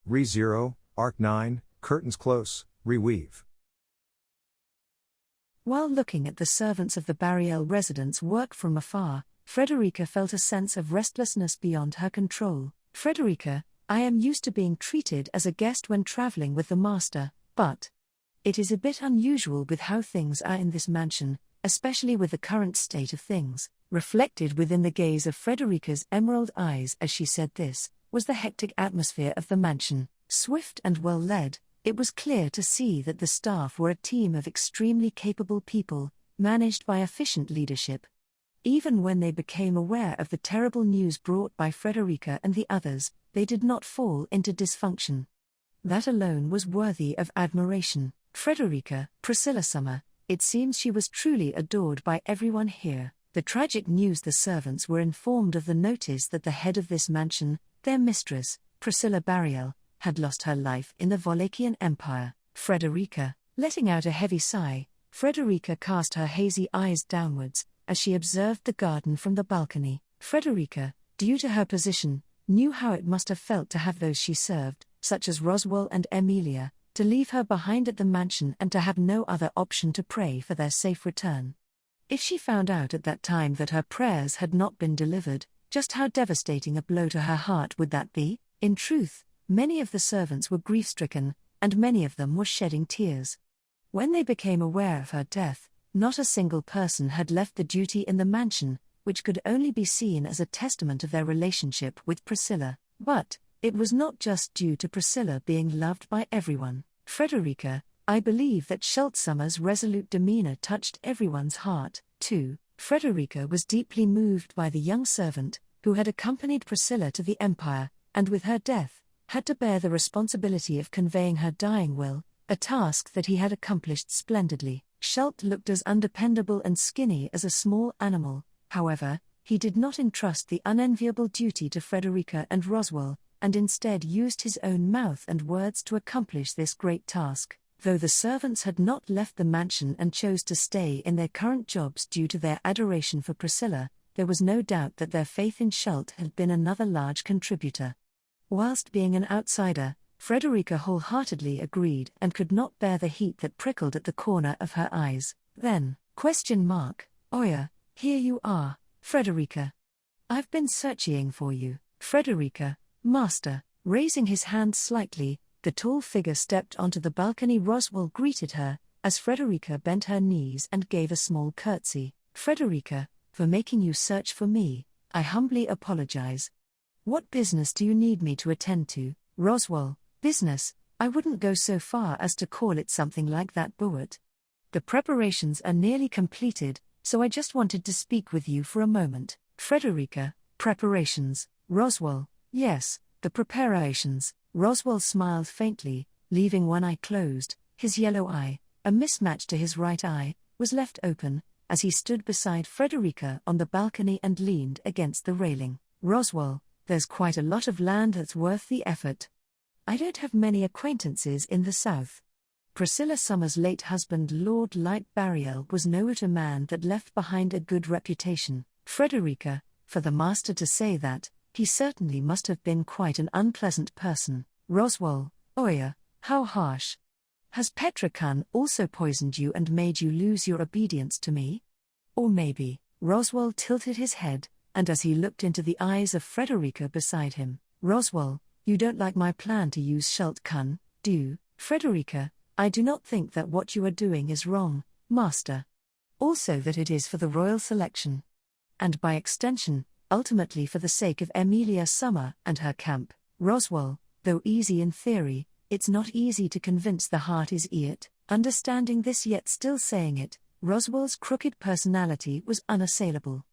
Re-0, Arc 9, Curtains Close, Reweave. While looking at the servants of the Bariel residence work from afar, Frederica felt a sense of restlessness beyond her control. Frederica, I am used to being treated as a guest when traveling with the master, but it is a bit unusual with how things are in this mansion, especially with the current state of things. Reflected within the gaze of Frederica's emerald eyes as she said this, was the hectic atmosphere of the mansion. Swift and well led, it was clear to see that the staff were a team of extremely capable people, managed by efficient leadership. Even when they became aware of the terrible news brought by Frederica and the others, they did not fall into dysfunction. That alone was worthy of admiration. Frederica, Priscilla Summer, it seems she was truly adored by everyone here. The tragic news: the servants were informed of the notice that the head of this mansion, their mistress, Priscilla Bariel, had lost her life in the Wallachian Empire. Frederica, letting out a heavy sigh, Frederica cast her hazy eyes downwards, as she observed the garden from the balcony. Frederica, due to her position, knew how it must have felt to have those she served, such as Roswaal and Emilia, to leave her behind at the mansion and to have no other option to pray for their safe return. If she found out at that time that her prayers had not been delivered, just how devastating a blow to her heart would that be? In truth, many of the servants were grief-stricken, and many of them were shedding tears. When they became aware of her death, not a single person had left the duty in the mansion, which could only be seen as a testament of their relationship with Priscilla. But it was not just due to Priscilla being loved by everyone. Frederica, I believe that Schultz-Summer's resolute demeanor touched everyone's heart, too. Frederica was deeply moved by the young servant, who had accompanied Priscilla to the Empire, and with her death, had to bear the responsibility of conveying her dying will, a task that he had accomplished splendidly. Schultz looked as undependable and skinny as a small animal. However, he did not entrust the unenviable duty to Frederica and Roswaal, and instead used his own mouth and words to accomplish this great task. Though the servants had not left the mansion and chose to stay in their current jobs due to their adoration for Priscilla, there was no doubt that their faith in Schultz had been another large contributor. Whilst being an outsider, Frederica wholeheartedly agreed and could not bear the heat that prickled at the corner of her eyes. Then, Oya, here you are, Frederica. I've been searching for you. Frederica, master. Raising his hand slightly, the tall figure stepped onto the balcony. Roswaal greeted her, as Frederica bent her knees and gave a small curtsy. Frederica, for making you search for me, I humbly apologize. What business do you need me to attend to? Roswaal, business? I wouldn't go so far as to call it something like that, but the preparations are nearly completed, so I just wanted to speak with you for a moment. Frederica, preparations? Roswaal, yes, the preparations. Roswaal smiled faintly, leaving one eye closed. His yellow eye, a mismatch to his right eye, was left open, as he stood beside Frederica on the balcony and leaned against the railing. Roswaal, there's quite a lot of land that's worth the effort. I don't have many acquaintances in the south. Priscilla Summer's late husband Lord Light Bariel was no man that left behind a good reputation. Frederica, for the master to say that, he certainly must have been quite an unpleasant person. Roswaal, Oya, how harsh. Has Petra Khan also poisoned you and made you lose your obedience to me? Or maybe, Roswaal tilted his head, and as he looked into the eyes of Frederica beside him, Roswaal, you don't like my plan to use Schultz Khan, do you? Frederica, I do not think that what you are doing is wrong, master. Also that it is for the royal selection. And by extension, ultimately for the sake of Emilia Summer and her camp. Roswaal, though easy in theory, it's not easy to convince the heart is it. Understanding this yet still saying it, Roswaal's crooked personality was unassailable.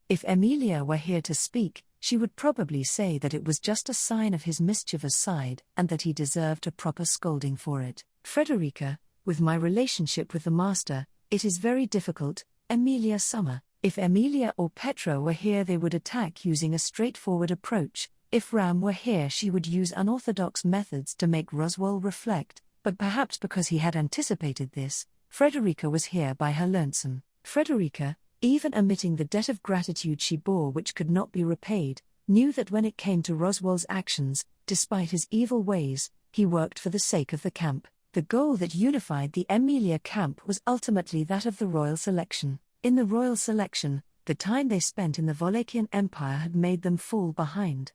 If Emilia were here to speak, she would probably say that it was just a sign of his mischievous side and that he deserved a proper scolding for it. Frederica, with my relationship with the master, it is very difficult, Emilia Summer. If Emilia or Petra were here they would attack using a straightforward approach. If Ram were here she would use unorthodox methods to make Roswaal reflect, but perhaps because he had anticipated this, Frederica was here by her lonesome. Frederica, even omitting the debt of gratitude she bore which could not be repaid, knew that when it came to Roswaal's actions, despite his evil ways, he worked for the sake of the camp. The goal that unified the Emilia camp was ultimately that of the royal selection. In the royal selection, the time they spent in the Wallachian Empire had made them fall behind.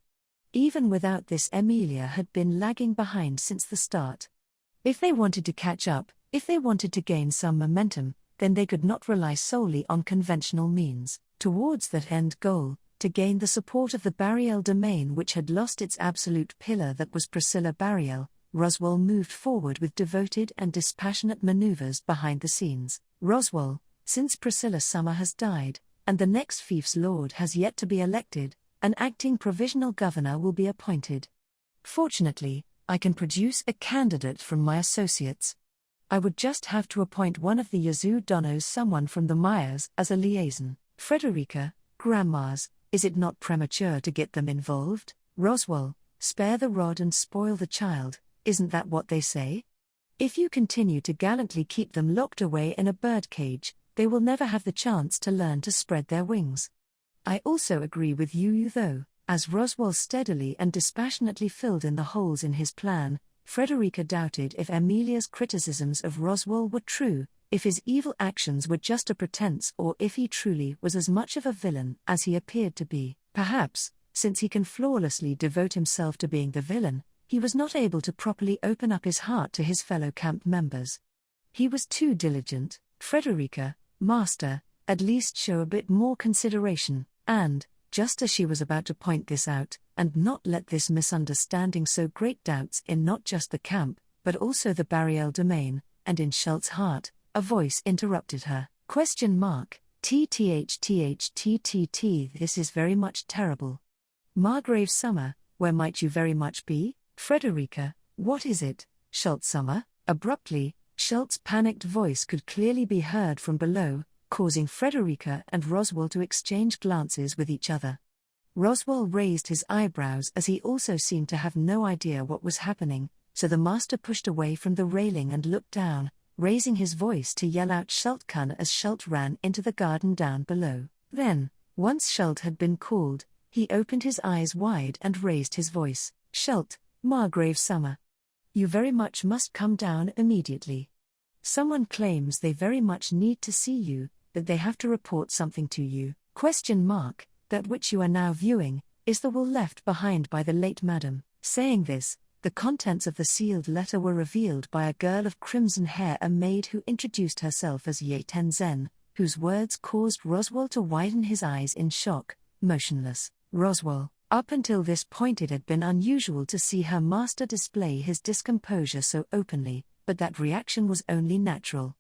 Even without this, Emilia had been lagging behind since the start. If they wanted to catch up, if they wanted to gain some momentum, then they could not rely solely on conventional means. Towards that end goal, to gain the support of the Bariel domain, which had lost its absolute pillar that was Priscilla Bariel, Roswaal moved forward with devoted and dispassionate maneuvers behind the scenes. Roswaal, since Priscilla Summer has died, and the next fief's lord has yet to be elected, an acting provisional governor will be appointed. Fortunately, I can produce a candidate from my associates. I would just have to appoint one of the Yazoo Donos, someone from the Mayas, as a liaison. Frederica, grandmas, is it not premature to get them involved? Roswaal, spare the rod and spoil the child, isn't that what they say? If you continue to gallantly keep them locked away in a birdcage, they will never have the chance to learn to spread their wings. I also agree with you though, as Roswaal steadily and dispassionately filled in the holes in his plan, Frederica doubted if Emilia's criticisms of Roswaal were true, if his evil actions were just a pretense, or if he truly was as much of a villain as he appeared to be. Perhaps, since he can flawlessly devote himself to being the villain, he was not able to properly open up his heart to his fellow camp members. He was too diligent. Frederica, master, at least show a bit more consideration, and, just as she was about to point this out, and not let this misunderstanding sow great doubts in not just the camp, but also the Bariel domain, and in Schultz's heart, a voice interrupted her. TTHTHTTT, this is very much terrible. Margrave Summer, where might you very much be? Frederica, what is it, Schultz Summer? Abruptly, Schultz's panicked voice could clearly be heard from below, causing Frederica and Roswaal to exchange glances with each other. Roswaal raised his eyebrows as he also seemed to have no idea what was happening, so the master pushed away from the railing and looked down, raising his voice to yell out Schultkun as Schult ran into the garden down below. Then, once Schult had been called, he opened his eyes wide and raised his voice. Schult, Margrave Summer. You very much must come down immediately. Someone claims they very much need to see you, that they have to report something to you. That which you are now viewing, is the will left behind by the late madam. Saying this, the contents of the sealed letter were revealed by a girl of crimson hair, a maid who introduced herself as Ye Tenzen, whose words caused Roswaal to widen his eyes in shock, motionless. Roswaal, up until this point it had been unusual to see her master display his discomposure so openly, but that reaction was only natural.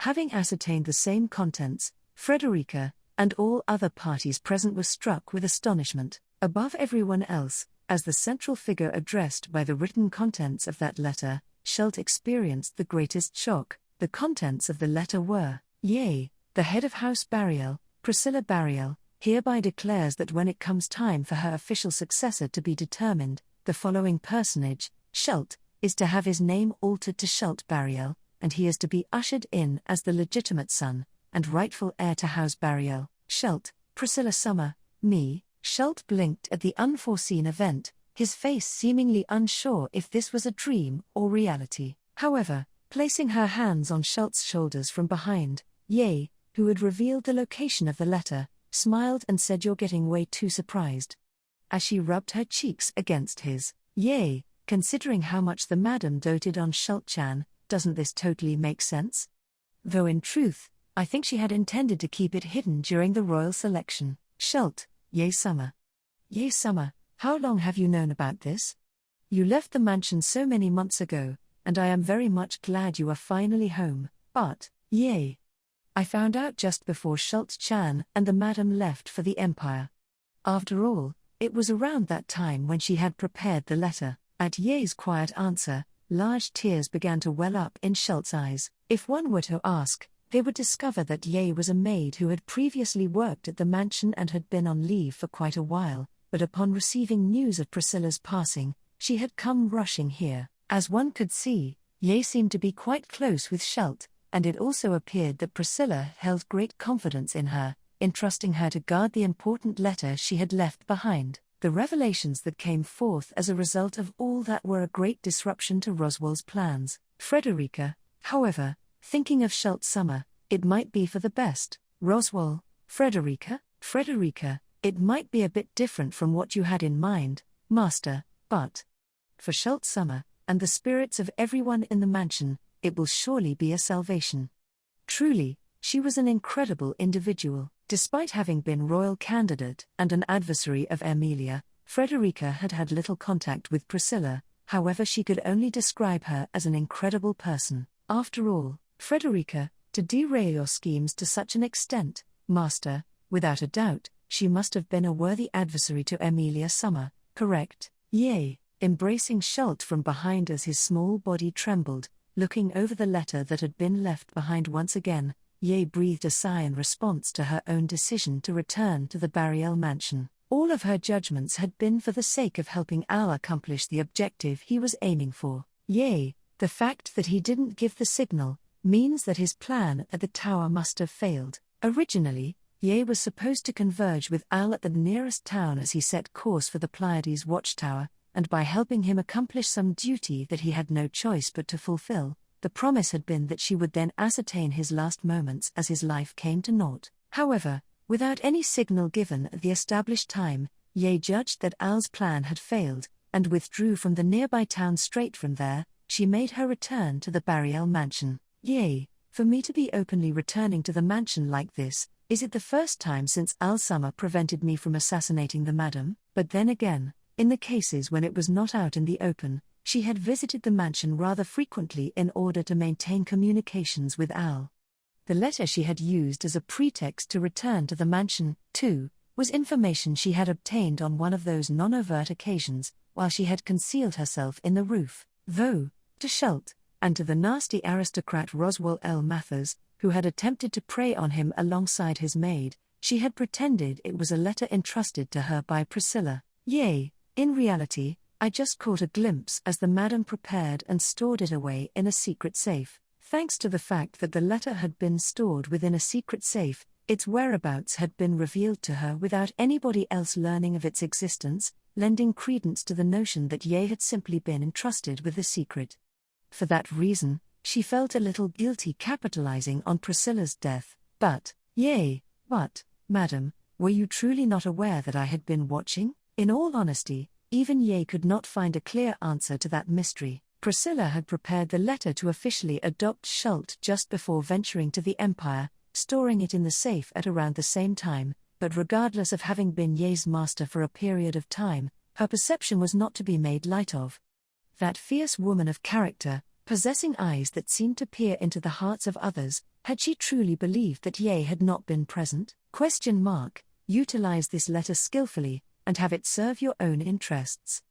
Having ascertained the same contents, Frederica, and all other parties present were struck with astonishment. Above everyone else, as the central figure addressed by the written contents of that letter, Schult experienced the greatest shock. The contents of the letter were, Yea, the head of House Bariel, Priscilla Bariel, hereby declares that when it comes time for her official successor to be determined, the following personage, Schult, is to have his name altered to Schult Bariel, and he is to be ushered in as the legitimate son and rightful heir to House Bariel. Schult, Priscilla Summer, me. Schult blinked at the unforeseen event, his face seemingly unsure if this was a dream or reality. However, placing her hands on Schultz's shoulders from behind, Ye, who had revealed the location of the letter, smiled and said, "You're getting way too surprised." As she rubbed her cheeks against his, Ye, considering how much the madam doted on Schult-chan, doesn't this totally make sense? Though in truth, I think she had intended to keep it hidden during the royal selection. Schult, Ye Summer. Ye Summer, how long have you known about this? You left the mansion so many months ago, and I am very much glad you are finally home, but, Ye. I found out just before Schult-chan and the madam left for the Empire. After all, it was around that time when she had prepared the letter. At Ye's quiet answer, large tears began to well up in Schultz's eyes. If one were to ask, they would discover that Ye was a maid who had previously worked at the mansion and had been on leave for quite a while, but upon receiving news of Priscilla's passing, she had come rushing here. As one could see, Ye seemed to be quite close with Schult, and it also appeared that Priscilla held great confidence in her, entrusting her to guard the important letter she had left behind. The revelations that came forth as a result of all that were a great disruption to Roswaal's plans. Frederica, however, thinking of Schultz Summer, it might be for the best. Roswaal, Frederica, it might be a bit different from what you had in mind, Master, but for Schultz Summer, and the spirits of everyone in the mansion, it will surely be a salvation. Truly, she was an incredible individual. Despite having been royal candidate and an adversary of Emilia, Frederica had had little contact with Priscilla, however she could only describe her as an incredible person. After all, Frederica, to derail your schemes to such an extent, Master, without a doubt, she must have been a worthy adversary to Emilia Summer, correct? Yea, embracing Schultz from behind as his small body trembled, looking over the letter that had been left behind once again, Ye breathed a sigh in response to her own decision to return to the Bariel mansion. All of her judgments had been for the sake of helping Al accomplish the objective he was aiming for. Yea, the fact that he didn't give the signal means that his plan at the tower must have failed. Originally, Ye was supposed to converge with Al at the nearest town as he set course for the Pleiades watchtower, and by helping him accomplish some duty that he had no choice but to fulfill, the promise had been that she would then ascertain his last moments as his life came to naught. However, without any signal given at the established time, Ye judged that Al's plan had failed, and withdrew from the nearby town. Straight from there, she made her return to the Bariel mansion. Yea, for me to be openly returning to the mansion like this, is it the first time since Al Summer prevented me from assassinating the madam? But then again, in the cases when it was not out in the open, she had visited the mansion rather frequently in order to maintain communications with Al. The letter she had used as a pretext to return to the mansion, too, was information she had obtained on one of those non-overt occasions, while she had concealed herself in the roof, though, to Schultz, and to the nasty aristocrat Roswaal L. Mathers, who had attempted to prey on him alongside his maid, she had pretended it was a letter entrusted to her by Priscilla. Yea, in reality, I just caught a glimpse as the madam prepared and stored it away in a secret safe. Thanks to the fact that the letter had been stored within a secret safe, its whereabouts had been revealed to her without anybody else learning of its existence, lending credence to the notion that Ye had simply been entrusted with the secret. For that reason, she felt a little guilty capitalizing on Priscilla's death. But, madam, were you truly not aware that I had been watching? In all honesty, even Ye could not find a clear answer to that mystery. Priscilla had prepared the letter to officially adopt Schultz just before venturing to the Empire, storing it in the safe at around the same time, but regardless of having been Ye's master for a period of time, her perception was not to be made light of. That fierce woman of character, possessing eyes that seemed to peer into the hearts of others, had she truly believed that Ye had not been present? Utilize this letter skillfully, and have it serve your own interests.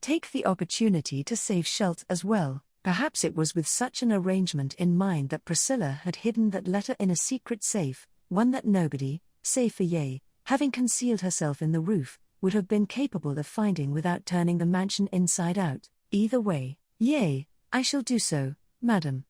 Take the opportunity to save Schultz as well. Perhaps it was with such an arrangement in mind that Priscilla had hidden that letter in a secret safe, one that nobody, save for Ye, having concealed herself in the roof, would have been capable of finding without turning the mansion inside out. Either way, Ye, I shall do so, madam.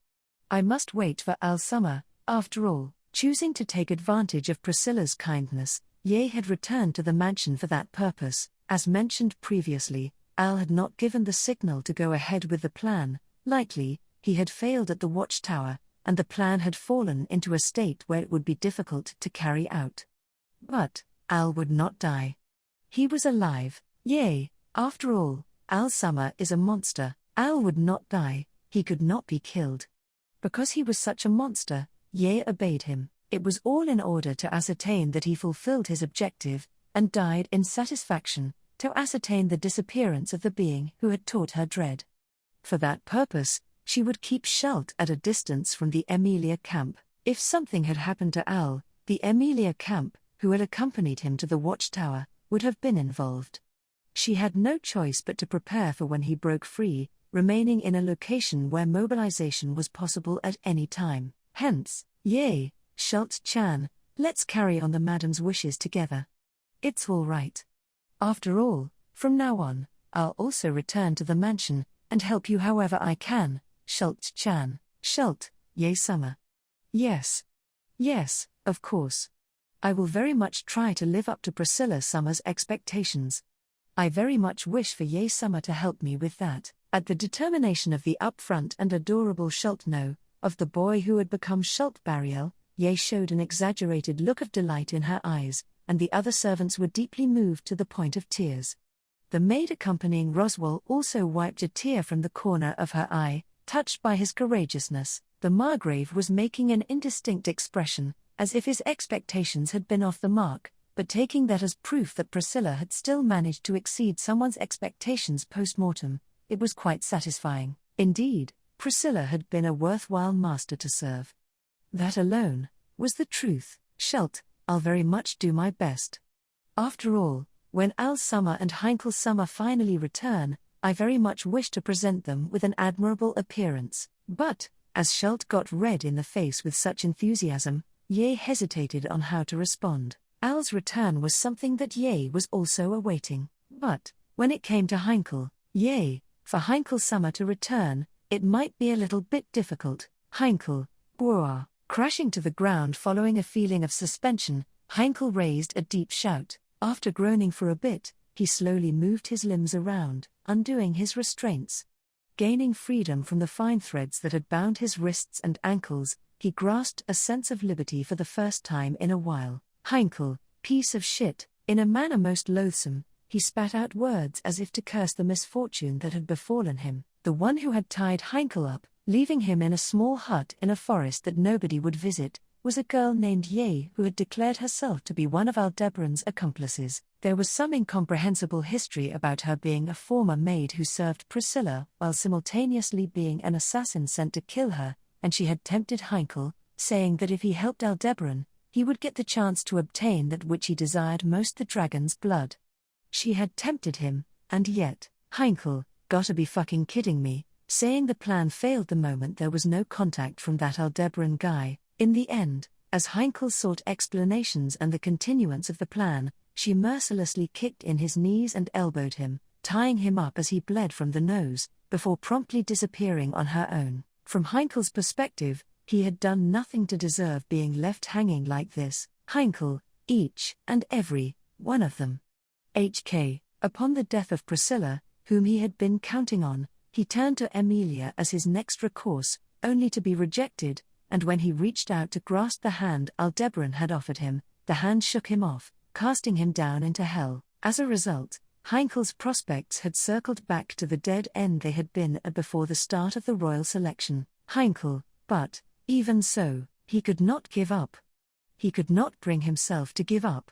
I must wait for Al Summer, after all. Choosing to take advantage of Priscilla's kindness, Ye had returned to the mansion for that purpose. As mentioned previously, Al had not given the signal to go ahead with the plan. Likely, he had failed at the watchtower, and the plan had fallen into a state where it would be difficult to carry out. But Al would not die. He was alive. Yea, after all, Al Summer is a monster. Al would not die, he could not be killed. Because he was such a monster, Ye obeyed him. It was all in order to ascertain that he fulfilled his objective, and died in satisfaction, to ascertain the disappearance of the being who had taught her dread. For that purpose, she would keep Schultz at a distance from the Emilia camp. If something had happened to Al, the Emilia camp, who had accompanied him to the watchtower, would have been involved. She had no choice but to prepare for when he broke free, remaining in a location where mobilization was possible at any time. Hence, Yea, Schultz-chan, let's carry on the madam's wishes together. It's all right. After all, from now on, I'll also return to the mansion, and help you however I can, Schultz-chan. Schultz, Ye Summer. Yes, of course. I will very much try to live up to Priscilla Summer's expectations. I very much wish for Ye-sama to help me with that. At the determination of the upfront and adorable Schult no, of the boy who had become Schult Bariel, Ye showed an exaggerated look of delight in her eyes, and the other servants were deeply moved to the point of tears. The maid accompanying Roswaal also wiped a tear from the corner of her eye, touched by his courageousness. The Margrave was making an indistinct expression, as if his expectations had been off the mark, but taking that as proof that Priscilla had still managed to exceed someone's expectations post-mortem, it was quite satisfying. Indeed, Priscilla had been a worthwhile master to serve. That alone was the truth. Schult, I'll very much do my best. After all, when Al-sama and Hankl-sama finally return, I very much wish to present them with an admirable appearance. But, as Schult got red in the face with such enthusiasm, Ye hesitated on how to respond. Al's return was something that Ye was also awaiting. But, when it came to Hankl, for Hankl-sama to return, it might be a little bit difficult. Hankl, boah. Crashing to the ground following a feeling of suspension, Hankl raised a deep shout. After groaning for a bit, he slowly moved his limbs around, undoing his restraints. Gaining freedom from the fine threads that had bound his wrists and ankles, he grasped a sense of liberty for the first time in a while. Hankl, piece of shit. In a manner most loathsome, he spat out words as if to curse the misfortune that had befallen him. The one who had tied Hankl up, leaving him in a small hut in a forest that nobody would visit, was a girl named Ye who had declared herself to be one of Aldebaran's accomplices. There was some incomprehensible history about her being a former maid who served Priscilla while simultaneously being an assassin sent to kill her, and she had tempted Hankl, saying that if he helped Aldebaran, he would get the chance to obtain that which he desired most, the dragon's blood. She had tempted him, and yet, Hankl, gotta be fucking kidding me, saying the plan failed the moment there was no contact from that Aldebaran guy. In the end, as Hankl sought explanations and the continuance of the plan, she mercilessly kicked in his knees and elbowed him, tying him up as he bled from the nose, before promptly disappearing on her own. From Hankl's perspective, he had done nothing to deserve being left hanging like this. Hankl, each and every one of them. HK. Upon the death of Priscilla, whom he had been counting on, he turned to Emilia as his next recourse, only to be rejected, and when he reached out to grasp the hand Aldebaran had offered him, the hand shook him off, casting him down into hell. As a result, Hankl's prospects had circled back to the dead end they had been at before the start of the royal selection. Hankl, but, even so, he could not give up. He could not bring himself to give up.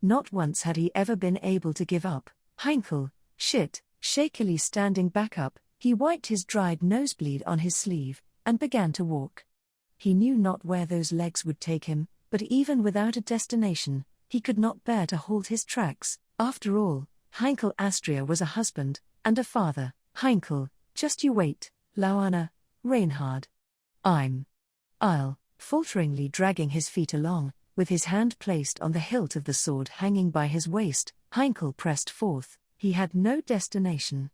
Not once had he ever been able to give up. Hankl, shit, shakily standing back up, he wiped his dried nosebleed on his sleeve, and began to walk. He knew not where those legs would take him, but even without a destination, he could not bear to halt his tracks. After all, Hankl Astria was a husband, and a father. Hankl, just you wait, Lauana, Reinhard. I'll, falteringly dragging his feet along, with his hand placed on the hilt of the sword hanging by his waist, Hankl pressed forth. He had no destination.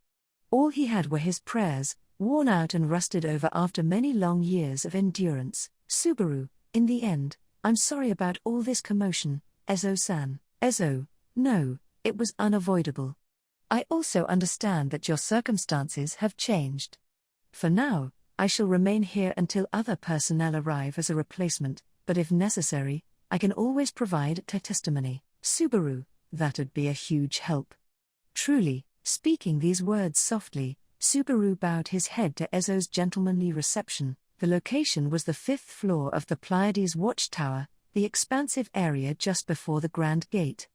All he had were his prayers, worn out and rusted over after many long years of endurance. Subaru, in the end, I'm sorry about all this commotion, Ezo-san. Ezo, no, it was unavoidable. I also understand that your circumstances have changed. For now, I shall remain here until other personnel arrive as a replacement, but if necessary, I can always provide testimony. Subaru, that'd be a huge help. Truly, speaking these words softly, Subaru bowed his head to Ezo's gentlemanly reception. The location was the 5th floor of the Pleiades Watchtower, the expansive area just before the Grand Gate.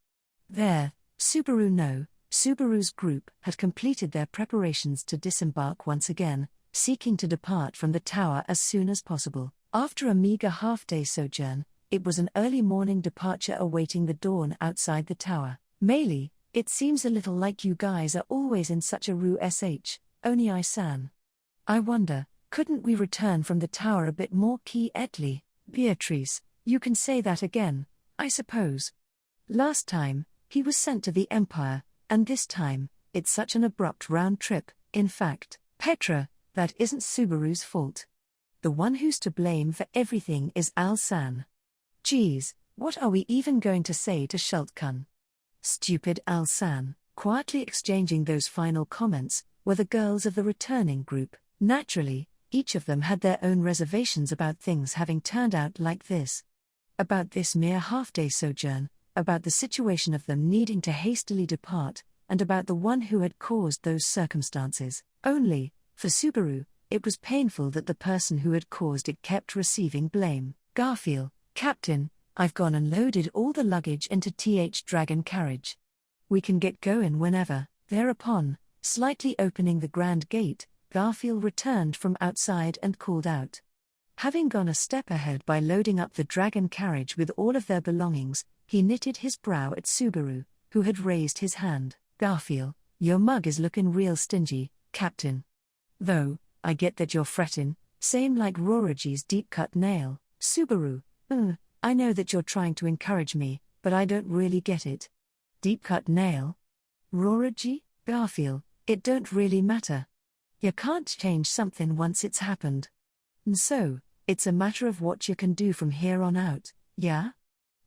There, Subaru's group had completed their preparations to disembark once again, seeking to depart from the tower as soon as possible. After a meager half-day sojourn, it was an early morning departure awaiting the dawn outside the tower. Meili, it seems a little like you guys are always in such a roue Oni-san. I wonder, couldn't we return from the tower a bit more quietly? Beatrice, you can say that again, I suppose. Last time, he was sent to the Empire, and this time, it's such an abrupt round trip. In fact, Petra, that isn't Subaru's fault. The one who's to blame for everything is Al-san. Geez, what are we even going to say to Schult-kun? Stupid Al-san. Quietly exchanging those final comments were the girls of the returning group. Naturally, each of them had their own reservations about things having turned out like this. About this mere half-day sojourn, about the situation of them needing to hastily depart, and about the one who had caused those circumstances. Only, for Subaru, it was painful that the person who had caused it kept receiving blame. Garfield, Captain, I've gone and loaded all the luggage into TH Dragon carriage. We can get going whenever. Thereupon, slightly opening the grand gate, Garfield returned from outside and called out. Having gone a step ahead by loading up the dragon carriage with all of their belongings, he knitted his brow at Subaru, who had raised his hand. Garfield, your mug is looking real stingy, Captain. Though, I get that you're frettin', same like Roriji's deep-cut nail. Subaru, I know that you're trying to encourage me, but I don't really get it. Deep-cut nail? Roriji? Garfield, it don't really matter. You can't change something once it's happened. And so, it's a matter of what you can do from here on out, yeah?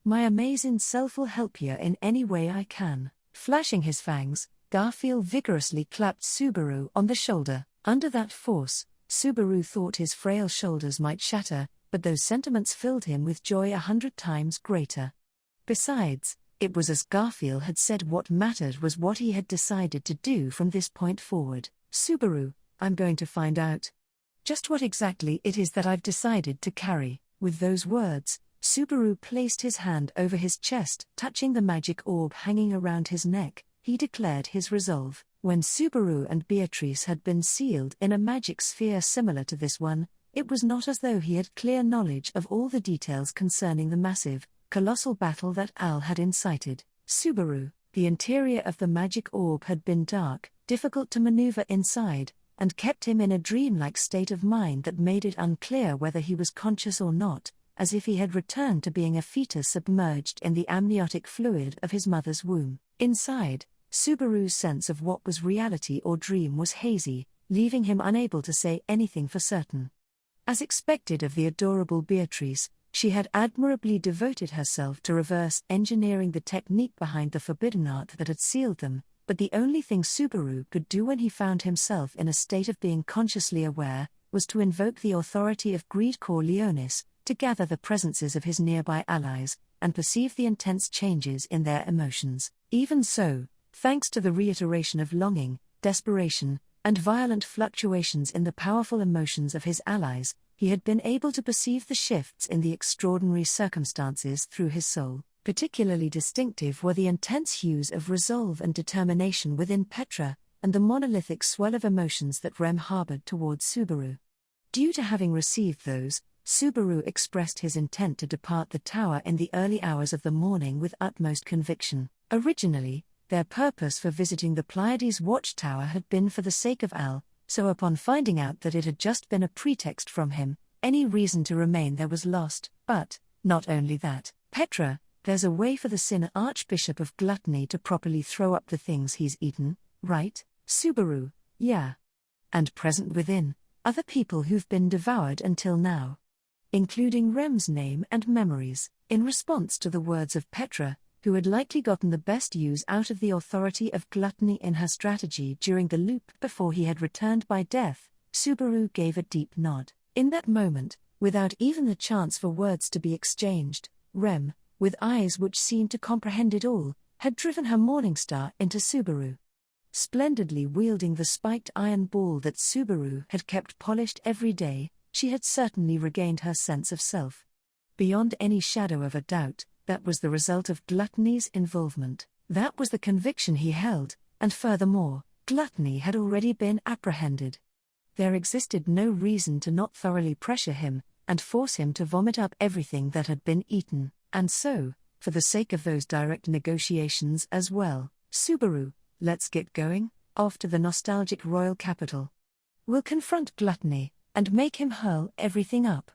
My amazing self will help you in any way I can. Flashing his fangs, Garfield vigorously clapped Subaru on the shoulder. Under that force, Subaru thought his frail shoulders might shatter, but those sentiments filled him with joy 100 times greater. Besides, it was as Garfield had said, what mattered was what he had decided to do from this point forward. Subaru, I'm going to find out just what exactly it is that I've decided to carry. With those words, Subaru placed his hand over his chest, touching the magic orb hanging around his neck. He declared his resolve. When Subaru and Beatrice had been sealed in a magic sphere similar to this one, it was not as though he had clear knowledge of all the details concerning the massive, colossal battle that Al had incited. Subaru, the interior of the magic orb had been dark, difficult to maneuver inside, and kept him in a dreamlike state of mind that made it unclear whether he was conscious or not, as if he had returned to being a fetus submerged in the amniotic fluid of his mother's womb. Inside, Subaru's sense of what was reality or dream was hazy, leaving him unable to say anything for certain. As expected of the adorable Beatrice, she had admirably devoted herself to reverse engineering the technique behind the forbidden art that had sealed them, but the only thing Subaru could do when he found himself in a state of being consciously aware, was to invoke the authority of Greed Corleonis, to gather the presences of his nearby allies, and perceive the intense changes in their emotions. Even so, thanks to the reiteration of longing, desperation, and violent fluctuations in the powerful emotions of his allies, he had been able to perceive the shifts in the extraordinary circumstances through his soul. Particularly distinctive were the intense hues of resolve and determination within Petra, and the monolithic swell of emotions that Rem harbored towards Subaru. Due to having received those, Subaru expressed his intent to depart the tower in the early hours of the morning with utmost conviction. Originally, their purpose for visiting the Pleiades watchtower had been for the sake of Al, so upon finding out that it had just been a pretext from him, any reason to remain there was lost. But, not only that, Petra, there's a way for the Sin Archbishop of Gluttony to properly throw up the things he's eaten, right? Subaru, yeah. And present within, other people who've been devoured until now, including Rem's name and memories. In response to the words of Petra, who had likely gotten the best use out of the authority of gluttony in her strategy during the loop before he had returned by death, Subaru gave a deep nod. In that moment, without even the chance for words to be exchanged, Rem, with eyes which seemed to comprehend it all, had driven her Morning Star into Subaru. Splendidly wielding the spiked iron ball that Subaru had kept polished every day, she had certainly regained her sense of self. Beyond any shadow of a doubt, that was the result of gluttony's involvement. That was the conviction he held, and furthermore, gluttony had already been apprehended. There existed no reason to not thoroughly pressure him, and force him to vomit up everything that had been eaten. And so, for the sake of those direct negotiations as well, Subaru, let's get going, off to the nostalgic royal capital. We'll confront gluttony, and make him hurl everything up.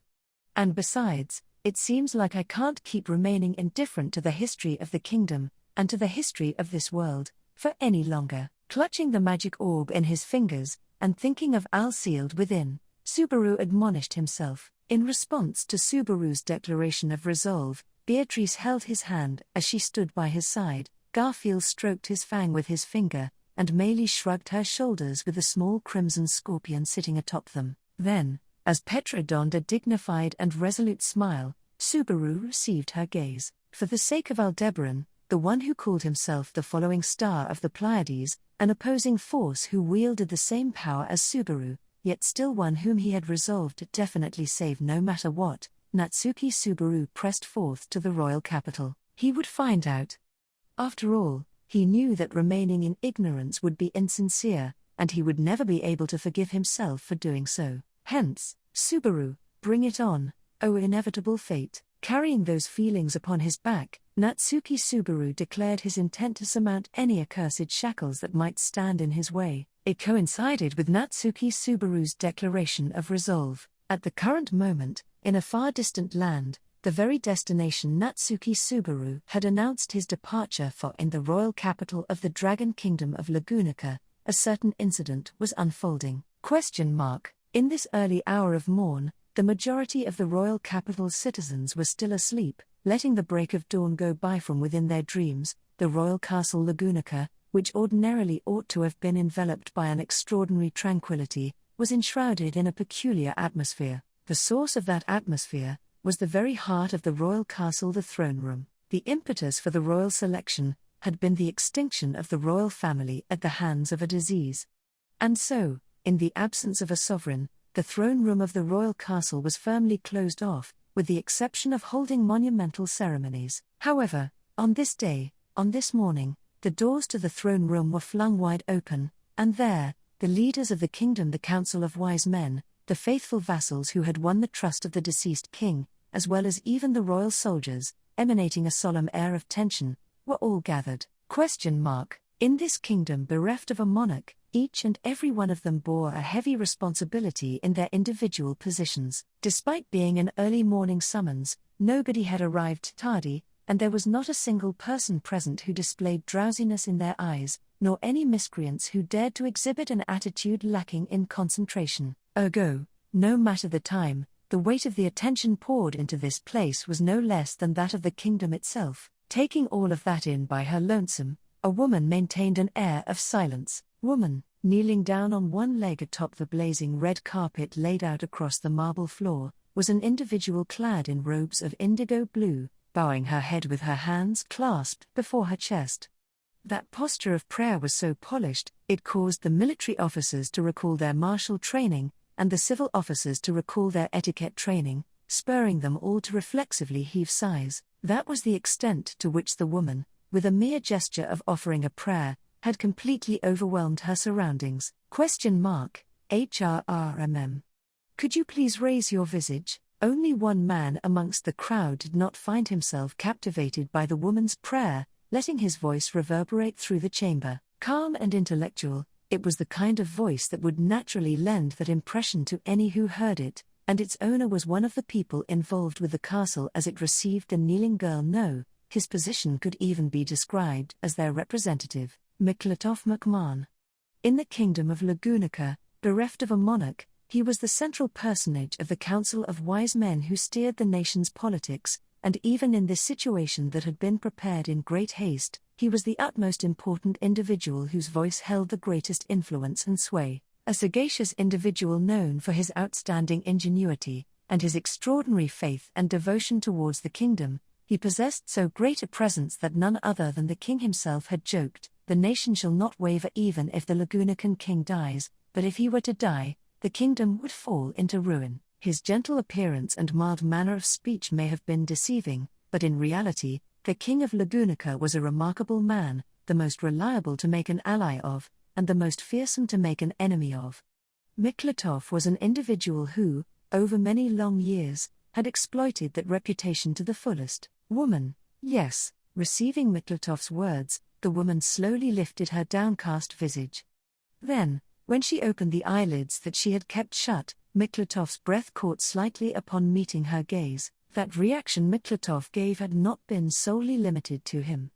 And besides, it seems like I can't keep remaining indifferent to the history of the kingdom, and to the history of this world, for any longer. Clutching the magic orb in his fingers, and thinking of Al sealed within, Subaru admonished himself. In response to Subaru's declaration of resolve, Beatrice held his hand as she stood by his side, Garfield stroked his fang with his finger, and Maylie shrugged her shoulders with a small crimson scorpion sitting atop them. Then, as Petra donned a dignified and resolute smile, Subaru received her gaze. For the sake of Aldebaran, the one who called himself the following star of the Pleiades, an opposing force who wielded the same power as Subaru, yet still one whom he had resolved to definitely save no matter what, Natsuki Subaru pressed forth to the royal capital. He would find out. After all, he knew that remaining in ignorance would be insincere, and he would never be able to forgive himself for doing so. Hence, Subaru, bring it on, O inevitable fate. Carrying those feelings upon his back, Natsuki Subaru declared his intent to surmount any accursed shackles that might stand in his way. It coincided with Natsuki Subaru's declaration of resolve. At the current moment, in a far distant land, the very destination Natsuki Subaru had announced his departure for in the royal capital of the Dragon Kingdom of Lagunica, a certain incident was unfolding. In this early hour of morn, the majority of the royal capital's citizens were still asleep, letting the break of dawn go by from within their dreams. The royal castle Lagunica, which ordinarily ought to have been enveloped by an extraordinary tranquility, was enshrouded in a peculiar atmosphere. The source of that atmosphere was the very heart of the royal castle, the throne room. The impetus for the royal selection had been the extinction of the royal family at the hands of a disease. And so, in the absence of a sovereign, the throne room of the royal castle was firmly closed off, with the exception of holding monumental ceremonies. However, on this day, on this morning, the doors to the throne room were flung wide open, and there, the leaders of the kingdom, the council of wise men, the faithful vassals who had won the trust of the deceased king, as well as even the royal soldiers, emanating a solemn air of tension, were all gathered. In this kingdom bereft of a monarch, each and every one of them bore a heavy responsibility in their individual positions. Despite being an early morning summons, nobody had arrived tardy, and there was not a single person present who displayed drowsiness in their eyes, nor any miscreants who dared to exhibit an attitude lacking in concentration. Ergo, no matter the time, the weight of the attention poured into this place was no less than that of the kingdom itself. Taking all of that in by her lonesome, a woman maintained an air of silence. Woman, kneeling down on one leg atop the blazing red carpet laid out across the marble floor, was an individual clad in robes of indigo blue, bowing her head with her hands clasped before her chest. That posture of prayer was so polished, it caused the military officers to recall their martial training, and the civil officers to recall their etiquette training, spurring them all to reflexively heave sighs. That was the extent to which the woman, with a mere gesture of offering a prayer, had completely overwhelmed her surroundings. HRRMM. Could you please raise your visage? Only one man amongst the crowd did not find himself captivated by the woman's prayer, letting his voice reverberate through the chamber. Calm and intellectual, it was the kind of voice that would naturally lend that impression to any who heard it, and its owner was one of the people involved with the castle as it received the kneeling girl. No, his position could even be described as their representative. Miklatov McMahon. In the kingdom of Lagunica, bereft of a monarch, he was the central personage of the council of wise men who steered the nation's politics, and even in this situation that had been prepared in great haste, he was the utmost important individual whose voice held the greatest influence and sway. A sagacious individual known for his outstanding ingenuity, and his extraordinary faith and devotion towards the kingdom, he possessed so great a presence that none other than the king himself had joked, "The nation shall not waver even if the Lagunican king dies, but if he were to die, the kingdom would fall into ruin." His gentle appearance and mild manner of speech may have been deceiving, but in reality, the king of Lagunica was a remarkable man, the most reliable to make an ally of, and the most fearsome to make an enemy of. Miklatov was an individual who, over many long years, had exploited that reputation to the fullest. Woman, yes. Receiving Miklatov's words, the woman slowly lifted her downcast visage. Then, when she opened the eyelids that she had kept shut, Miklatov's breath caught slightly upon meeting her gaze. That reaction Miklatov gave had not been solely limited to him.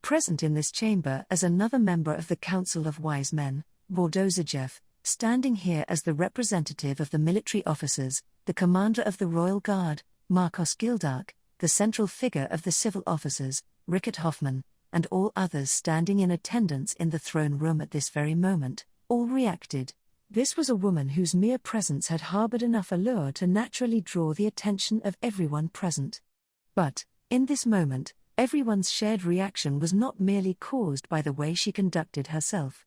Present in this chamber as another member of the Council of Wise Men, Bordozajev, standing here as the representative of the military officers, the commander of the Royal Guard, Marcos Gildark, the central figure of the civil officers, Rickert Hoffman, and all others standing in attendance in the throne room at this very moment, all reacted. This was a woman whose mere presence had harbored enough allure to naturally draw the attention of everyone present. But, in this moment, everyone's shared reaction was not merely caused by the way she conducted herself.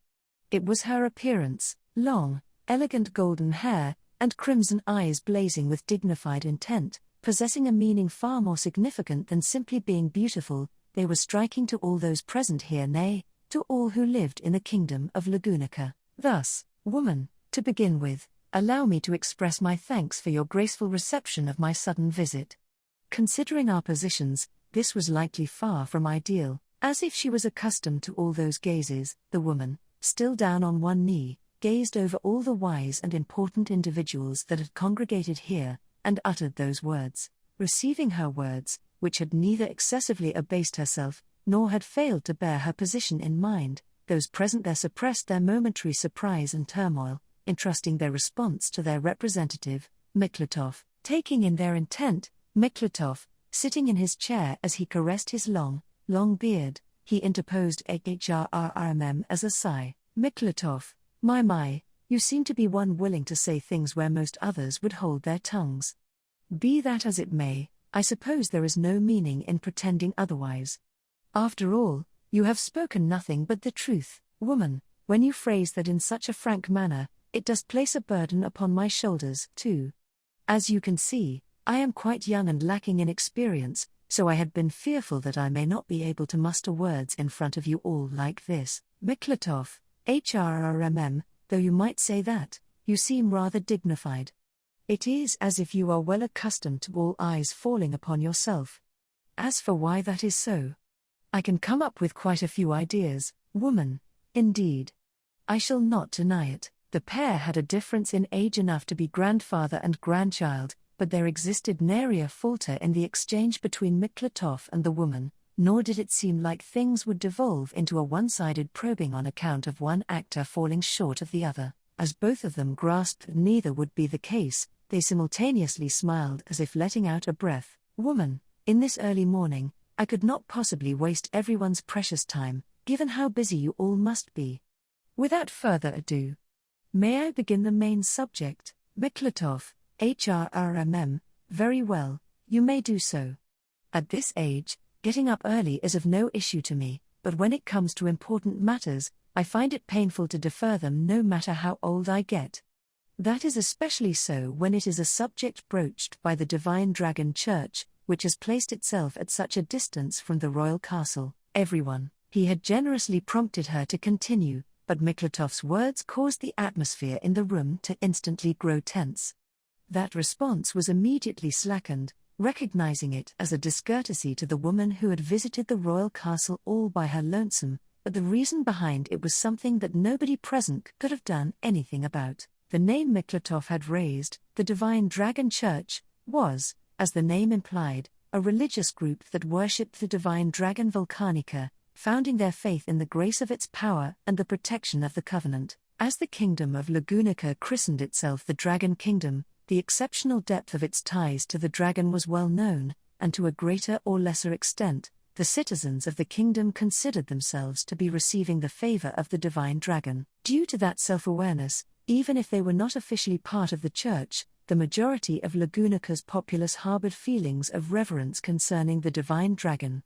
It was her appearance: long, elegant golden hair, and crimson eyes blazing with dignified intent, possessing a meaning far more significant than simply being beautiful. They were striking to all those present here, nay, to all who lived in the kingdom of Lagunica. Thus, woman, to begin with, allow me to express my thanks for your graceful reception of my sudden visit. Considering our positions, this was likely far from ideal. As if she was accustomed to all those gazes, the woman, still down on one knee, gazed over all the wise and important individuals that had congregated here, and uttered those words. Receiving her words, which had neither excessively abased herself, nor had failed to bear her position in mind, those present there suppressed their momentary surprise and turmoil, entrusting their response to their representative, Miklatov. Taking in their intent, Miklatov, sitting in his chair as he caressed his long beard, he interposed HRRMM as a sigh. Miklatov, my, you seem to be one willing to say things where most others would hold their tongues. Be that as it may, I suppose there is no meaning in pretending otherwise. After all, you have spoken nothing but the truth. Woman, when you phrase that in such a frank manner, it does place a burden upon my shoulders, too. As you can see, I am quite young and lacking in experience, so I had been fearful that I may not be able to muster words in front of you all like this. Miklatov, HRRMM, though you might say that, you seem rather dignified. It is as if you are well accustomed to all eyes falling upon yourself. As for why that is so, I can come up with quite a few ideas. Woman, indeed. I shall not deny it. The pair had a difference in age enough to be grandfather and grandchild, but there existed nary a falter in the exchange between Miklatov and the woman, nor did it seem like things would devolve into a one-sided probing on account of one actor falling short of the other. As both of them grasped that neither would be the case, they simultaneously smiled as if letting out a breath. Woman, in this early morning, I could not possibly waste everyone's precious time, given how busy you all must be. Without further ado, may I begin the main subject? Miklatov, HRRMM, very well, you may do so. At this age, getting up early is of no issue to me, but when it comes to important matters, I find it painful to defer them no matter how old I get. That is especially so when it is a subject broached by the Divine Dragon Church, which has placed itself at such a distance from the royal castle. Everyone, he had generously prompted her to continue, but Miklatov's words caused the atmosphere in the room to instantly grow tense. That response was immediately slackened, recognizing it as a discourtesy to the woman who had visited the royal castle all by her lonesome, but the reason behind it was something that nobody present could have done anything about. The name Miklatov had raised, the Divine Dragon Church, was, as the name implied, a religious group that worshipped the divine dragon Volcanica, founding their faith in the grace of its power and the protection of the covenant. As the kingdom of Lagunica christened itself the Dragon Kingdom, the exceptional depth of its ties to the dragon was well known, and to a greater or lesser extent, the citizens of the kingdom considered themselves to be receiving the favor of the divine dragon. Due to that self-awareness, even if they were not officially part of the church, the majority of Lagunica's populace harbored feelings of reverence concerning the divine dragon.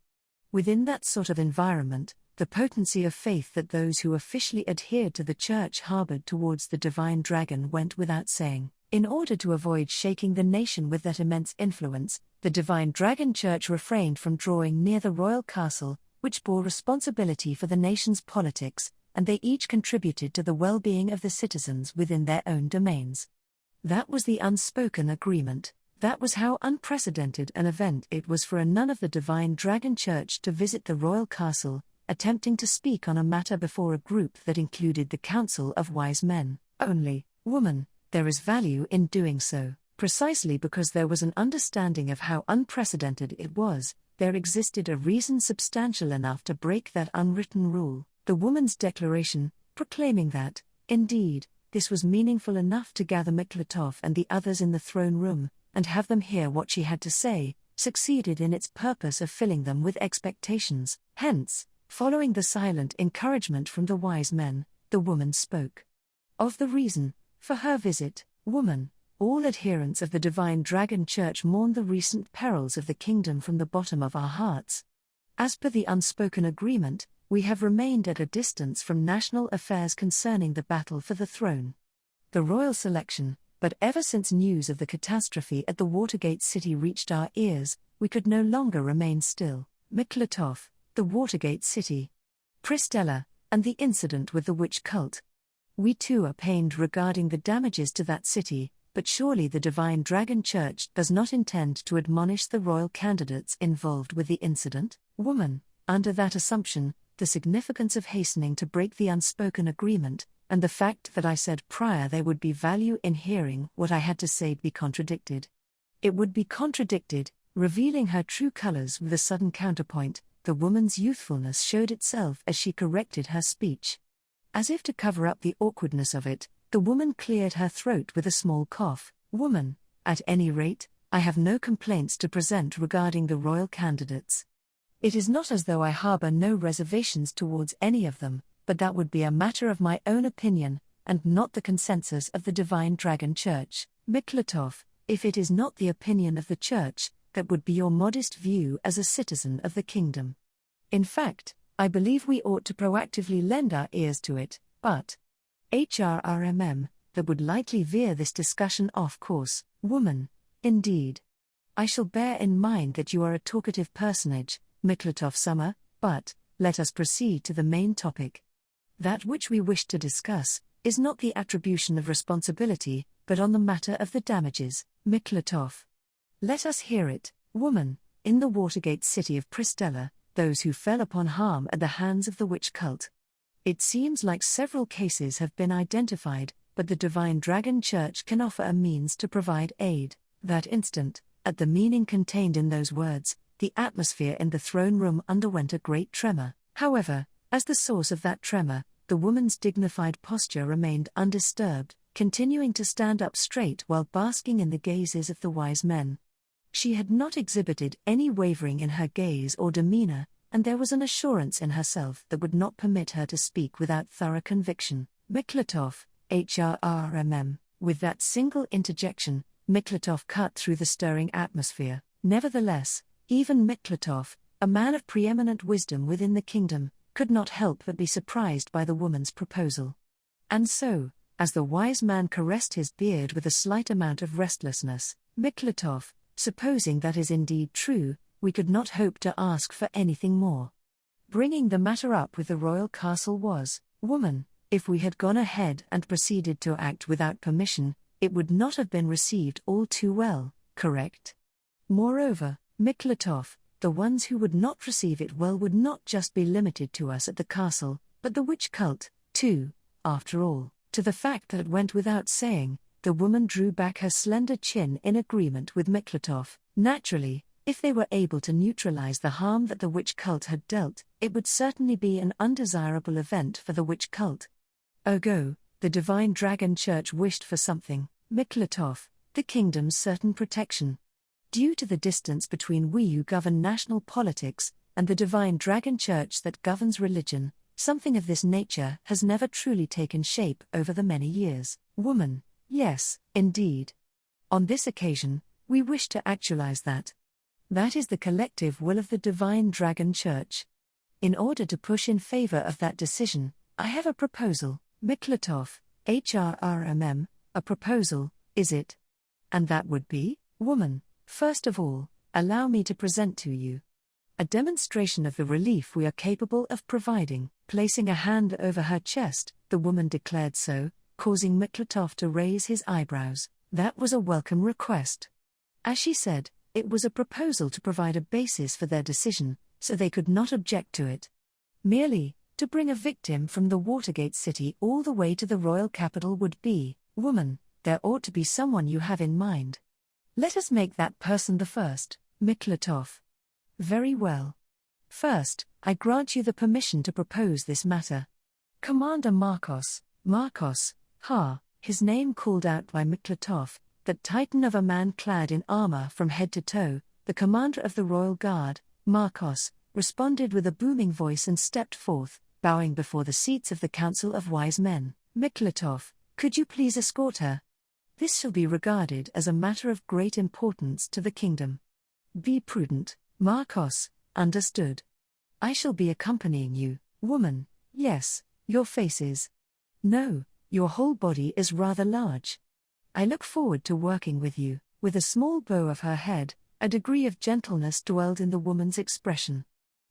Within that sort of environment, the potency of faith that those who officially adhered to the church harbored towards the divine dragon went without saying. In order to avoid shaking the nation with that immense influence, the Divine Dragon Church refrained from drawing near the royal castle, which bore responsibility for the nation's politics, and they each contributed to the well-being of the citizens within their own domains. That was the unspoken agreement. That was how unprecedented an event it was for a nun of the Divine Dragon Church to visit the royal castle, attempting to speak on a matter before a group that included the Council of Wise Men. Only, woman, there is value in doing so. Precisely because there was an understanding of how unprecedented it was, there existed a reason substantial enough to break that unwritten rule. The woman's declaration, proclaiming that, indeed, this was meaningful enough to gather Miklatov and the others in the throne room, and have them hear what she had to say, succeeded in its purpose of filling them with expectations. Hence, Following the silent encouragement from the wise men, the woman spoke. Of the reason for her visit, woman, all adherents of the Divine Dragon Church mourn the recent perils of the kingdom from the bottom of our hearts. As per the unspoken agreement, we have remained at a distance from national affairs concerning the battle for the throne. The royal selection, but ever since news of the catastrophe at the Watergate city reached our ears, we could no longer remain still. Miklatov, the Watergate city. Priscilla, and the incident with the witch cult. We too are pained regarding the damages to that city, but surely the Divine Dragon Church does not intend to admonish the royal candidates involved with the incident? Woman, under that assumption, the significance of hastening to break the unspoken agreement, and the fact that I said prior there would be value in hearing what I had to say be contradicted. It would be contradicted, revealing her true colors with a sudden counterpoint. The woman's youthfulness showed itself as she corrected her speech. As if to cover up the awkwardness of it, the woman cleared her throat with a small cough. Woman, at any rate, I have no complaints to present regarding the royal candidates. It is not as though I harbor no reservations towards any of them, but that would be a matter of my own opinion, and not the consensus of the Divine Dragon Church. Miklatov, if it is not the opinion of the Church, that would be your modest view as a citizen of the kingdom. In fact, I believe we ought to proactively lend our ears to it, but HRRMM, that would likely veer this discussion off course. Woman, indeed. I shall bear in mind that you are a talkative personage, Miklatov Summer, but let us proceed to the main topic. That which we wish to discuss is not the attribution of responsibility, but on the matter of the damages. Miklatov. Let us hear it. Woman, in the Watergate city of Priscilla, those who fell upon harm at the hands of the witch cult. It seems like several cases have been identified, but the Divine Dragon Church can offer a means to provide aid. That instant, at the meaning contained in those words, the atmosphere in the throne room underwent a great tremor. However, as the source of that tremor, the woman's dignified posture remained undisturbed, continuing to stand up straight while basking in the gazes of the wise men. She had not exhibited any wavering in her gaze or demeanor, and there was an assurance in herself that would not permit her to speak without thorough conviction. Miklatov, HRRMM. With that single interjection, Miklatov cut through the stirring atmosphere. Nevertheless, even Miklatov, a man of preeminent wisdom within the kingdom, could not help but be surprised by the woman's proposal. And so, as the wise man caressed his beard with a slight amount of restlessness, Miklatov, supposing that is indeed true, we could not hope to ask for anything more. Bringing the matter up with the royal castle was, woman, if we had gone ahead and proceeded to act without permission, it would not have been received all too well, correct? Moreover, Miklatov, the ones who would not receive it well would not just be limited to us at the castle, but the witch cult, too. After all, to the fact that it went without saying, the woman drew back her slender chin in agreement with Miklatov. Naturally, if they were able to neutralize the harm that the witch cult had dealt, it would certainly be an undesirable event for the witch cult. Ergo, the Divine Dragon Church wished for something, Miklatov, the kingdom's certain protection. Due to the distance between we who govern national politics, and the Divine Dragon Church that governs religion, something of this nature has never truly taken shape over the many years. Woman, yes, indeed. On this occasion, we wish to actualize that. That is the collective will of the Divine Dragon Church. In order to push in favor of that decision, I have a proposal. Miklatov, HRRMM, a proposal, is it? And that would be, woman, first of all, allow me to present to you a demonstration of the relief we are capable of providing. Placing a hand over her chest, the woman declared so, causing Miklatov to raise his eyebrows. That was a welcome request. As she said, it was a proposal to provide a basis for their decision, so they could not object to it. Merely, to bring a victim from the Watergate city all the way to the royal capital would be, woman, there ought to be someone you have in mind. Let us make that person the first, Miklatov. Very well. First, I grant you the permission to propose this matter. Commander Marcos, his name called out by Miklatov, that titan of a man clad in armor from head to toe, the commander of the Royal Guard, Marcos, responded with a booming voice and stepped forth, bowing before the seats of the Council of Wise Men. Miklatov, could you please escort her? This shall be regarded as a matter of great importance to the kingdom. Be prudent, Marcos. Understood. I shall be accompanying you, woman. Yes, your face is. No, your whole body is rather large. I look forward to working with you. With a small bow of her head, a degree of gentleness dwelled in the woman's expression.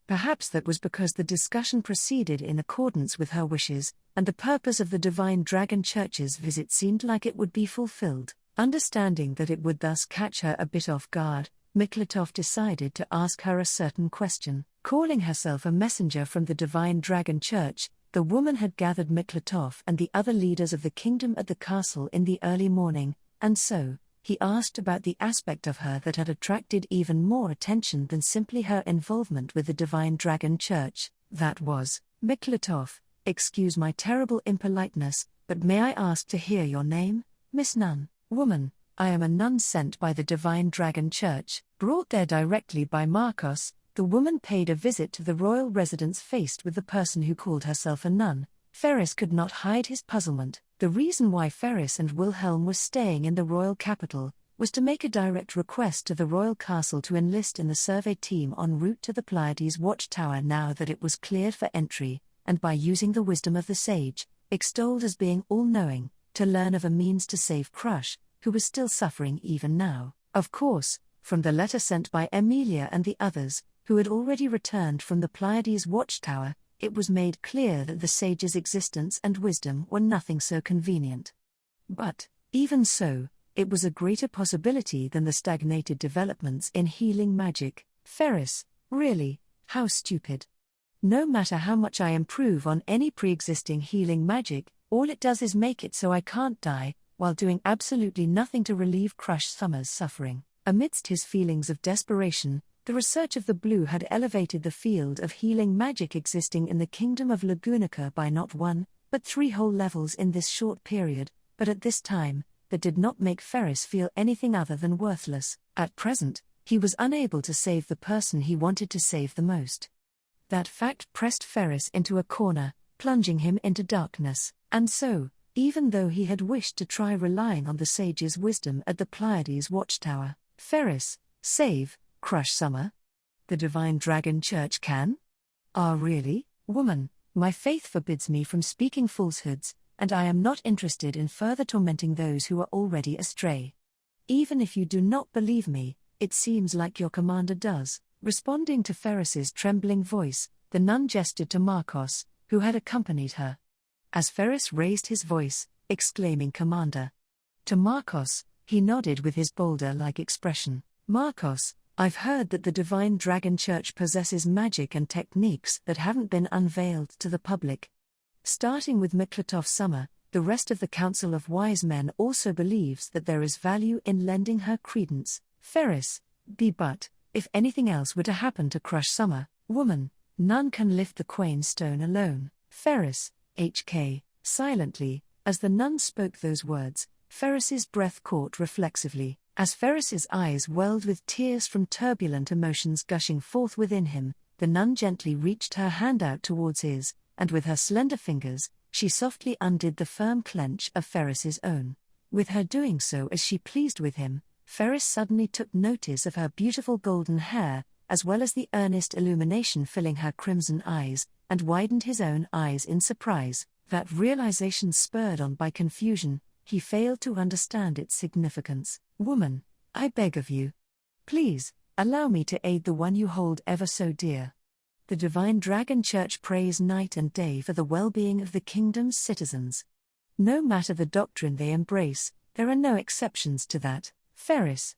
Perhaps that was because the discussion proceeded in accordance with her wishes, and the purpose of the Divine Dragon Church's visit seemed like it would be fulfilled. Understanding that it would thus catch her a bit off guard, Miklatov decided to ask her a certain question. Calling herself a messenger from the Divine Dragon Church, the woman had gathered Miklatov and the other leaders of the kingdom at the castle in the early morning, and so, he asked about the aspect of her that had attracted even more attention than simply her involvement with the Divine Dragon Church. That was, Miklatov, excuse my terrible impoliteness, but may I ask to hear your name, Miss Nun? Woman, I am a nun sent by the Divine Dragon Church, brought there directly by Marcos. The woman paid a visit to the royal residence faced with the person who called herself a nun. Ferris could not hide his puzzlement. The reason why Ferris and Wilhelm were staying in the royal capital was to make a direct request to the royal castle to enlist in the survey team en route to the Pleiades watchtower now that it was cleared for entry, and by using the wisdom of the sage, extolled as being all-knowing, to learn of a means to save Crush, who was still suffering even now. Of course, from the letter sent by Emilia and the others, who had already returned from the Pleiades watchtower, it was made clear that the sage's existence and wisdom were nothing so convenient. But, even so, it was a greater possibility than the stagnated developments in healing magic. Ferris, really, how stupid. No matter how much I improve on any pre-existing healing magic, all it does is make it so I can't die, while doing absolutely nothing to relieve Crush Summer's suffering. Amidst his feelings of desperation, the research of the Blue had elevated the field of healing magic existing in the kingdom of Lagunica by not 1, but 3 whole levels in this short period, but at this time, that did not make Ferris feel anything other than worthless. At present, he was unable to save the person he wanted to save the most. That fact pressed Ferris into a corner, plunging him into darkness, and so, even though he had wished to try relying on the sage's wisdom at the Pleiades watchtower, Ferris, save Crush Summer? The Divine Dragon Church can? Ah, really, woman, my faith forbids me from speaking falsehoods, and I am not interested in further tormenting those who are already astray. Even if you do not believe me, it seems like your commander does. Responding to Ferris's trembling voice, the nun gestured to Marcos, who had accompanied her. As Ferris raised his voice, exclaiming "Commander!" to Marcos, he nodded with his boulder-like expression. Marcos, I've heard that the Divine Dragon Church possesses magic and techniques that haven't been unveiled to the public. Starting with Miklatov Summer, the rest of the Council of Wise Men also believes that there is value in lending her credence. Ferris, but, if anything else were to happen to Crush Summer, woman, none can lift the Quain stone alone. Ferris, HK, silently, as the nun spoke those words, Ferris's breath caught reflexively. As Ferris's eyes welled with tears from turbulent emotions gushing forth within him, the nun gently reached her hand out towards his, and with her slender fingers, she softly undid the firm clench of Ferris's own. With her doing so as she pleased with him, Ferris suddenly took notice of her beautiful golden hair, as well as the earnest illumination filling her crimson eyes, and widened his own eyes in surprise. That realization spurred on by confusion, he failed to understand its significance. Woman, I beg of you. Please, allow me to aid the one you hold ever so dear. The Divine Dragon Church prays night and day for the well-being of the kingdom's citizens. No matter the doctrine they embrace, there are no exceptions to that. Ferris,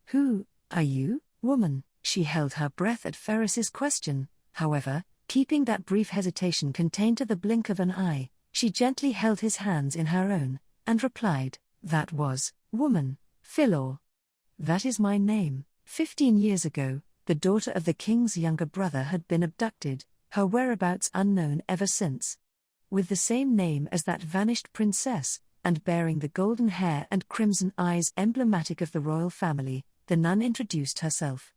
Who are you, woman? She held her breath at Ferris's question, however, keeping that brief hesitation contained to the blink of an eye, she gently held his hands in her own, and replied, that was, woman, Philor. That is my name. 15 years ago, the daughter of the king's younger brother had been abducted, her whereabouts unknown ever since. With the same name as that vanished princess, and bearing the golden hair and crimson eyes emblematic of the royal family, the nun introduced herself.